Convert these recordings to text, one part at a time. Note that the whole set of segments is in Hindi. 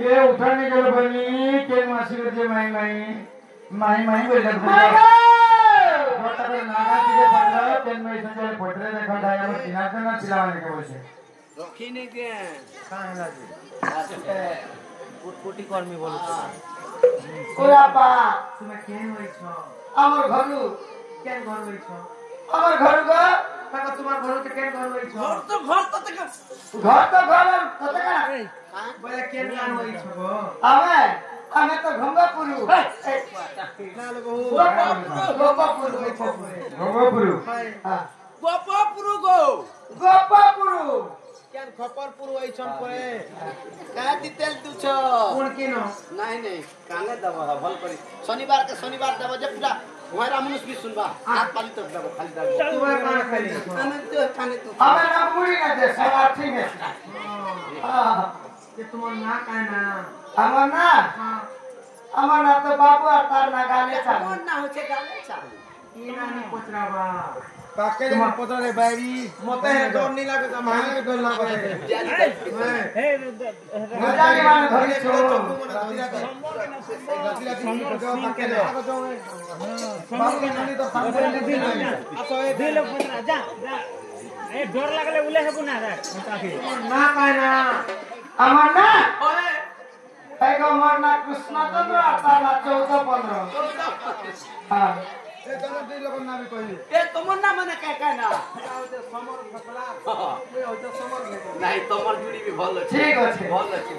ये उठाने के लिए बनी के मासी को जे माई माई बोल रहा है मोटा पे नागा के पंद्रह तेन में संजय पोटरे देखा डाया में चिनाते ना चिलाने के बोले रखी नहीं के कहाँ है लाजी कोटी कर्मी बोलो ओरा बा तुम्हें क्या हुई छो আমার ঘরু क्या घर हुई छो আমার ঘর গো तक तुम्हारे घर के क्या घर हुई छो घर तो घर तो तक ঘর তো ঘর কত কানা बोले क्या घर हुई छो আমি আমি তো গঙ্গাপুরু ना लोगो গোপাপুরু गोपुरु হ্যাঁ गोपापुरु गो গোপাপুরু केन खपरपुरु आइछन परे का दितेल तुछ कौन के नो नहीं काने दबा भल करी शनिवार के शनिवार दबा जे पूरा वहां मनुष्य भी सुनबा हाथ पाली तो दबा खाली दबा तुम्हारे कहाँ खाली आने तो खाने तो আমি না মুড়ি না দে সবার ঠিক আছে হ্যাঁ ये तुम्हारा ना कहाँ ना আমার না আমার না তো বাবু আর তার না গালে চাল कौन ना होचे गाले चाल ये ना नहीं पचरावा पाके जब पता नहीं बायरी मते है डर नहीं लागे तो मांगे के डर लागे মজালি মানে ধরে ছো डर लगले उले है बुना रे ना कहाँ ना আমার না ओए এই গো আমার না কৃষ্ণচন্দ্র আর তার না 14-15 হ্যাঁ ए तने दुई लोग ना भी कहली ए तमन्ना माने का ना समर खपला ए हो तो समर नहीं तमर जुड़ी भी भल अछि ঠিক আছে भल अछि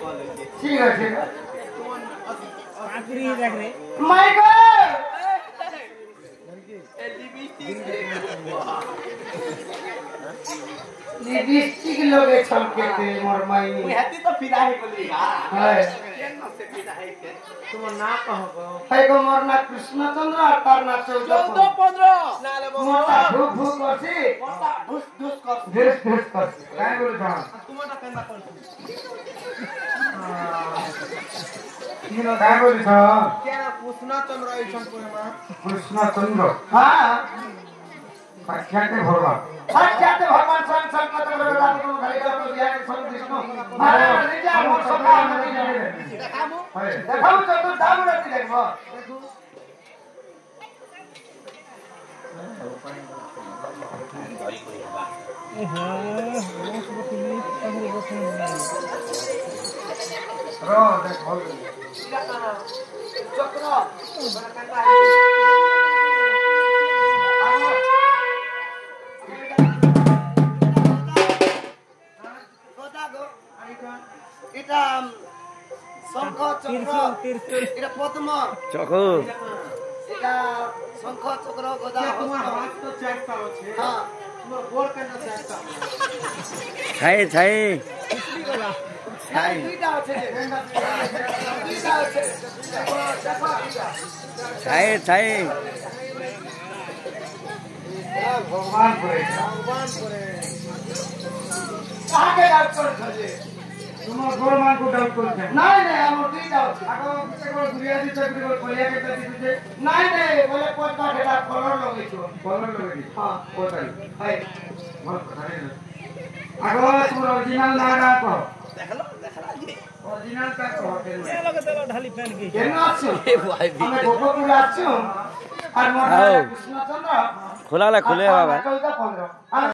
ঠিক আছে आखिरी देख रे মাই গো ए लिपस्टिक লিপস্টিক লগে ছলকে দে মোর মাইনি मुई हती तो फिदा है बोली हां হয় केन न से फिदा है के तुम्हारा ना कहाँ को এই গো মোর না কৃষ্ণচন্দ্র আর তার না 14-15 14-15 ना ले মোটা ভুক ভুক করছি मोटा ढुस ढुस कर ধীরে ধীরে করছি क्या बोले था तुमटा केंदा कर ये ना क्या बोले था क्या कृष्णा चंद्र आइछन परे कृष्ण चंद्र হ্যাঁ साक्षात भगवान সাক্ষাৎ ভগবান স্বয়ং সর্বত্র বিরাজ করুন খালি করুন বিহার স্বয়ং বিষ্ণু মহারাজ নিজে আমার সকা আমি জানি देखामु দেখাও তো দামুরাতি দেখবো रो देख बोल चक्र এটা শঙ্খ চক্র এটা পদ্ম चको এটা শঙ্খ চক্র গদা तुम्हारा হস্ত हाथ तो चाटता होछे হ্যাঁ तुम्हारा गोड़ केना चाटता छाई छाई দুইটা আছে যে দুইটা আছে छाई छाई भगवान करे भगवान करे কাকে ডাউট করছে तुम्हारा गोरमान को डाउट करते हैं নাই নাই আমার দুইটা আছে आगो किसे को दुनियादी चक्री को कोलिया के तती तुझे নাই নাই বলে পদ্মা ঢেলা কলর লগাইছো कॉलर लगे হ্যাঁ कोतल হাই बहुत खरे आगो तुम्हारा ओरिजिनल ना को देखला जी ओरिजिनल का को ये लगे तेरा ढाली पहन के কেন আছো ए भाई আমি গোপপুর আছো আর মোর আও। কৃষ্ণচন্দ্র खुला ला खुले बाबा 14-15